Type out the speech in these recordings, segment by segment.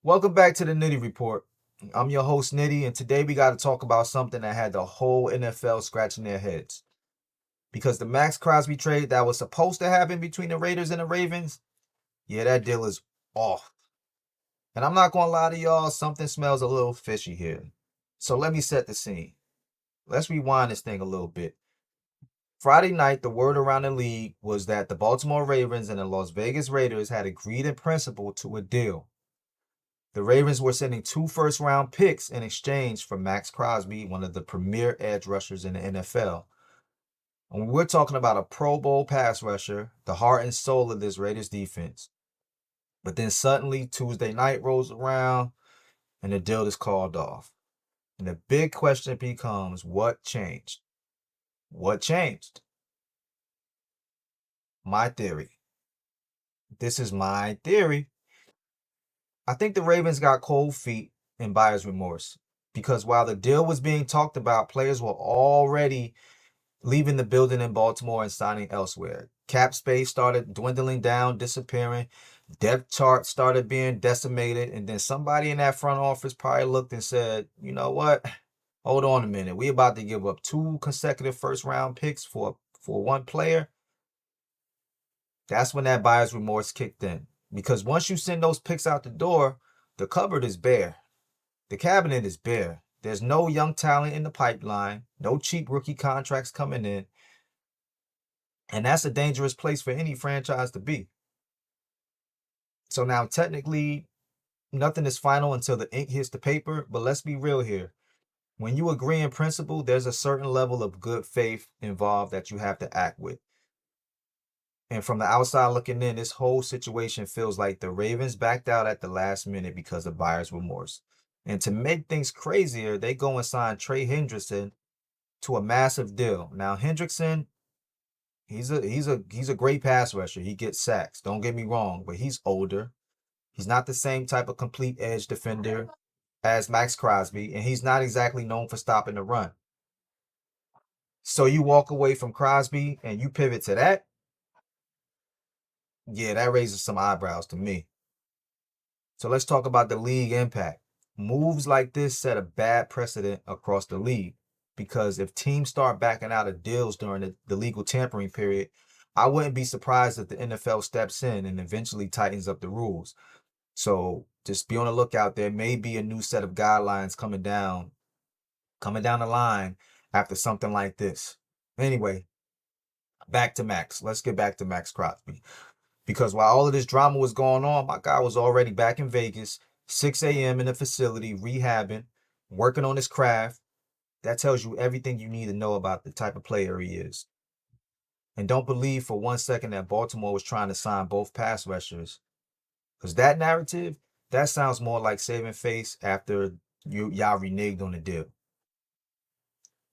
Welcome back to the Nitty Report. I'm your host, Nitty, and today we got to talk about something that had the whole NFL scratching their heads. Because the Max Crosby trade that was supposed to happen between the Raiders and the Ravens, yeah, that deal is off. And I'm not going to lie to y'all, something smells a little fishy here. So let me set the scene. Let's rewind this thing a little bit. Friday night, the word around the league was that the Baltimore Ravens and the Las Vegas Raiders had agreed in principle to a deal. The Ravens were sending 2 first-round picks in exchange for Max Crosby, one of the premier edge rushers in the NFL. And we're talking about a Pro Bowl pass rusher, the heart and soul of this Raiders defense. But then suddenly Tuesday night rolls around and the deal is called off. And the big question becomes, what changed? What changed? My theory. This is my theory. I think the Ravens got cold feet and buyer's remorse because while the deal was being talked about, players were already leaving the building in Baltimore and signing elsewhere. Cap space started dwindling down, disappearing. Depth chart started being decimated. And then somebody in that front office probably looked and said, you know what? Hold on a minute. We about to give up 2 consecutive first round picks for one player. That's when that buyer's remorse kicked in. Because once you send those picks out the door, the cupboard is bare. The cabinet is bare. There's no young talent in the pipeline, no cheap rookie contracts coming in. And that's a dangerous place for any franchise to be. So now, technically, nothing is final until the ink hits the paper. But let's be real here. When you agree in principle, there's a certain level of good faith involved that you have to act with. And from the outside looking in, this whole situation feels like the Ravens backed out at the last minute because of buyer's remorse. And to make things crazier, they go and sign Trey Hendrickson to a massive deal. Now, Hendrickson, he's a great pass rusher. He gets sacks. Don't get me wrong, but he's older. He's not the same type of complete edge defender as Max Crosby, and he's not exactly known for stopping the run. So you walk away from Crosby and you pivot to that. Yeah, that raises some eyebrows to me. So let's talk about the league impact. Moves like this set a bad precedent across the league because if teams start backing out of deals during the legal tampering period, I wouldn't be surprised if the NFL steps in and eventually tightens up the rules. So just be on the lookout. There may be a new set of guidelines coming down the line after something like this. Anyway, back to Max. Let's get back to Max Crosby. Because while all of this drama was going on, my guy was already back in Vegas, 6 a.m. in the facility, rehabbing, working on his craft. That tells you everything you need to know about the type of player he is. And don't believe for one second that Baltimore was trying to sign both pass rushers. Because that narrative, that sounds more like saving face after y'all reneged on the deal.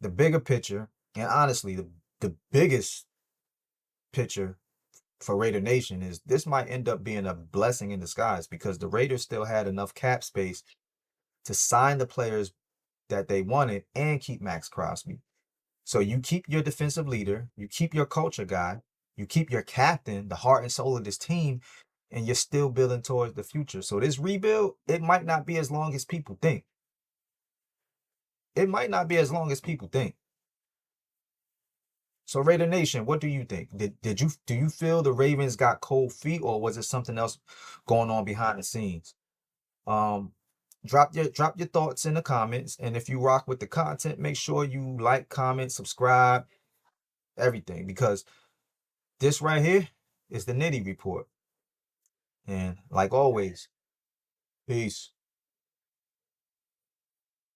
The bigger picture, and honestly, the biggest picture for Raider Nation is this might end up being a blessing in disguise because the Raiders still had enough cap space to sign the players that they wanted and keep Max Crosby. So you keep your defensive leader, you keep your culture guy, you keep your captain, the heart and soul of this team, and you're still building towards the future. So this rebuild, it might not be as long as people think. It might not be as long as people think. So Raider Nation, what do you think? Do you feel the Ravens got cold feet, or was it something else going on behind the scenes? Um, drop your thoughts in the comments, and if you rock with the content, make sure you like, comment, subscribe, everything, because this right here is the Nitty Report. And like always, peace.